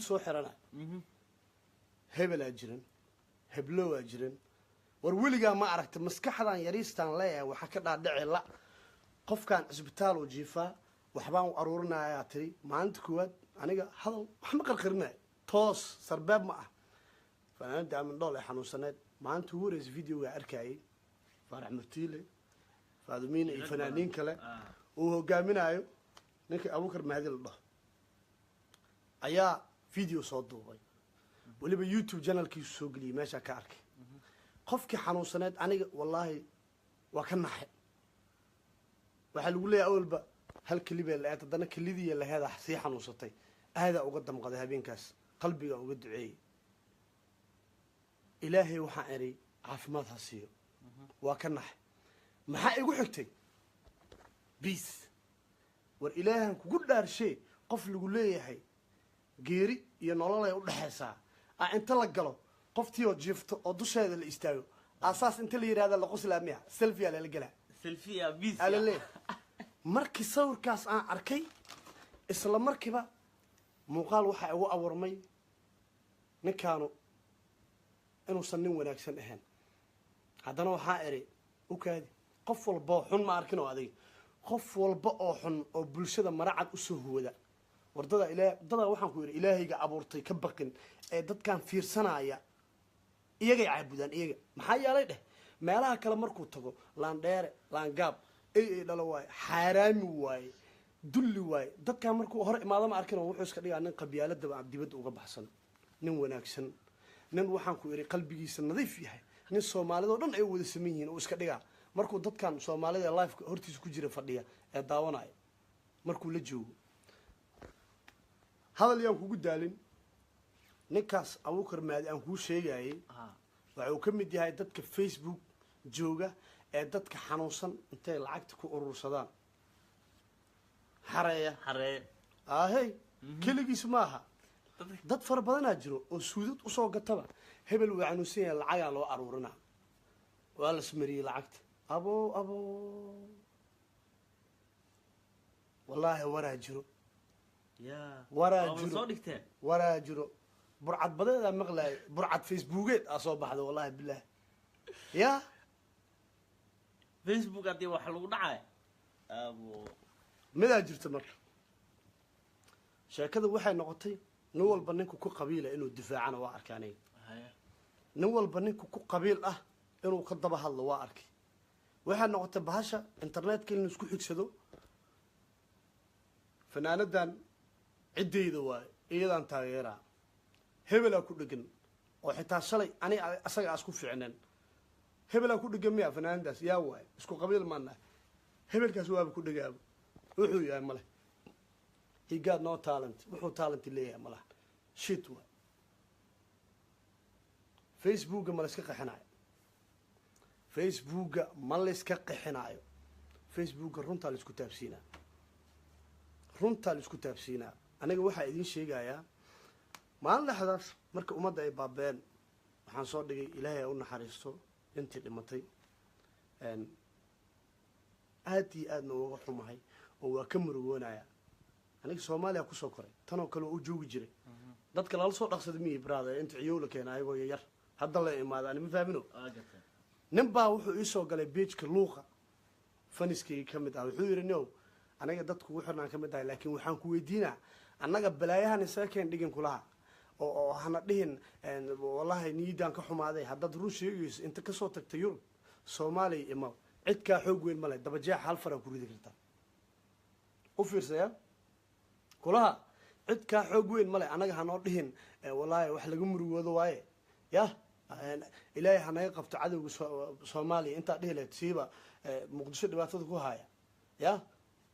soo xirana hebel ajiran heblow ajiran war weligaa ma aragta maskaxdan yariistaan leeyahay waxa ka dhaadhici la qofkan cisbitaal oo jiifaa waxbaan u aruurinayaa tiri maalinta koowaad aniga hadal wax ma qarqarinay toos sarbaab ma ah fanaanada aamin dhool ee xanuunsaneed maalinta ugu horeysa videoga arkayay faarax murtiile faadumiina iyo fanaaniin kale uu hogaaminayo ninka abuukar mahdi la dhaho ayaa video soo duubay weliba youtube channelkiisu soo geliyay meeshaa ka arkay qofkii xanuunsaneed aniga wallaahi waa ka naxay waxaa lagu leeyahay awalba hal kelibee la-eed haddana kelidii laheeda sii xanuunsatay aadaa uga damqaday habeenkaas qalbigaa uga duceeyey ilaahay waxaan eray caafimaad ha siiyo waa ka naxay maxaa igu xigtay biis war ilaahan kugu dhaarshee qof lagu leeyahay geeri iyo nololay u dhexaysaa inta la galo qoftii oo jiifto oo dusheeda la istaago asaas inta la yidhahda la qoslaamiya selfia lala gelaa selfia bis alale markii sawirkaas aan arkay isla markiiba muuqaal waxaa igu abuurmay ninkaanu inuusan nin wanaagsan ahayn haddana waxaa eri u kaadi qof walba oo xun ma arkin oo adig qof walba oo xun oo bulshada maracad usoo huwada wardada dadaa waxaan ku yidhi ilaahayga abuurtay ka baqin ee dadkan fiirsanaya iyagay caabudaan iyaga maxaa yeelay dheh meelaha kale markuu tago laandheere laangaab ay dhalo waaye xaaraami waaye dulli waaye dadkan markuu hor imaado ma arkin oo wuxuu iska dhigaa nin qabyaaladaba dibadda uga baxsan nin wanaagsan nin waxaan ku yidhi qalbigiisa nadiif yahay nin soomaalidoo dhan ay wada saman yihiin oo iska dhigaa markuu dadkan soomaalida lifeka hortiisa ku jira fadhiya ee daawanaya markuu la joogo hadal yaan kugu daalin ninkaas abuukar maadi aan kuu sheegayay waxa uu ka mid yahay dadka facebook jooga ee dadka xanuunsan intay lacagta ku urursadaan xareeya ahey keligiis maaha dad fara badanaa jiro oo suudad usoo gataba hebel waa xanuunsan yahay lacagaa loo aruurina waa la smariyey lacagta abo wallaahi waraa jiro waraa jiro burcad badeedaa maqlaay burcad facebookeed aa soo baxda wallahi bilaah ya facebook haddii wax lagu dhacay midaa jirta marka sheekada waxay noqotay nin walba ninku ku qabiila inuu difaacana waa arkay aniga nin walba ninku ku qabiil ah inuu ka daba hadlo waa arkay waxay noqotay bahasha internetka in isku xigsado fanaanadan ciddayda waaye iyadaan taageeraa hebelaa ku dhegan oo xitaa shalay ani asaga asku fiicneen hebelaa ku dhegan miya fanaanadaas yaa waaye isku qabiil maanahay hebelkaas waaba ku dhegaaba wuxuu yahay male he got no talent wuxuu talent leeyahay malaha shit waay facebooka ma layska qixinaayo facebooka ma layska qixinaayo facebooka runtaa laisku taabsiinaa runtaa laisku taabsiinaa aniga waxaa idiin sheegayaa maalin dhexdaas marka ummadda ay baabeen waxaan soo dhigay ilaahay a u naxariisto intii dhimatay aad iyo aadna uga xumahay oo waa ka murugoonaya aniga soomaaliya kusoo koray tanoo kale oo u joogi jiray dadka lala soo dhaqsada miyi brother inta ciyow la keena ayagoo yar hadda la imaada ani ma fahmino nin baa wuxuu iisoo galay beejka luuqa faniskayga ka mid ah wuxuu yidhi no aniga dadku ugu xirnaan ka mid ahay laakiin waxaan ku weydiinaa annaga balaayahan isaga keen dhigin kulaha oo hana dhihin wallahi niidaan ka xumaaday haddaad run sheegayso inta kasoo tagta yurub soomaaliya imaw cid kaa xoog weyn male dabajeex hal faraa ku ridi kartaa u fiirsaya kulaha cid kaa xoog weyn male annaga hanoo dhihin wallaahi wax laga murugoodo waaye yah ilaahay hanaga qabto cadowga soomaaliya intaa dhihi lahayd siiba muqdisho dhibaatada ku haya yah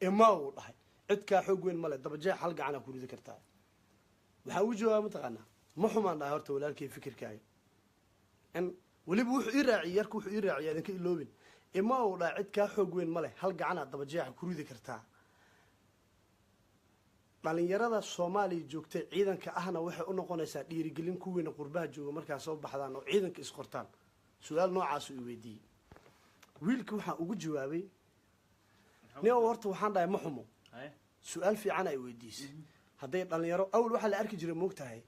imaa uu dhahay cid kaa xoog weyn male dabajeex hal gacanaa ku ridi kartaa waxaa ugu jawaaba mataqaanaa ma xumaan dhahay horta walaalkay fikirkaaga in weliba wuxuu ii raaciyay yarka wuxuu ii raaciyay idinka iloobin imaa uu dhahay cid kaa xoog weyn male hal gacanaa dabajeexa ku ridi kartaa dhalinyarada soomaaliya joogtay ciidanka ahna waxay u noqonaysaa dhiirigelin kuwiina qurbaha jooga markaa soo baxdaan oo ciidanka isqortaan su-aal noocaasu i weydiiyey wiilka waxaan ugu jawaabay nin horta waxaan dhahay ma xumo su-aal fiican ay weydiisay hadday dhalinyaro awal waxaa la arki jiray moogtahay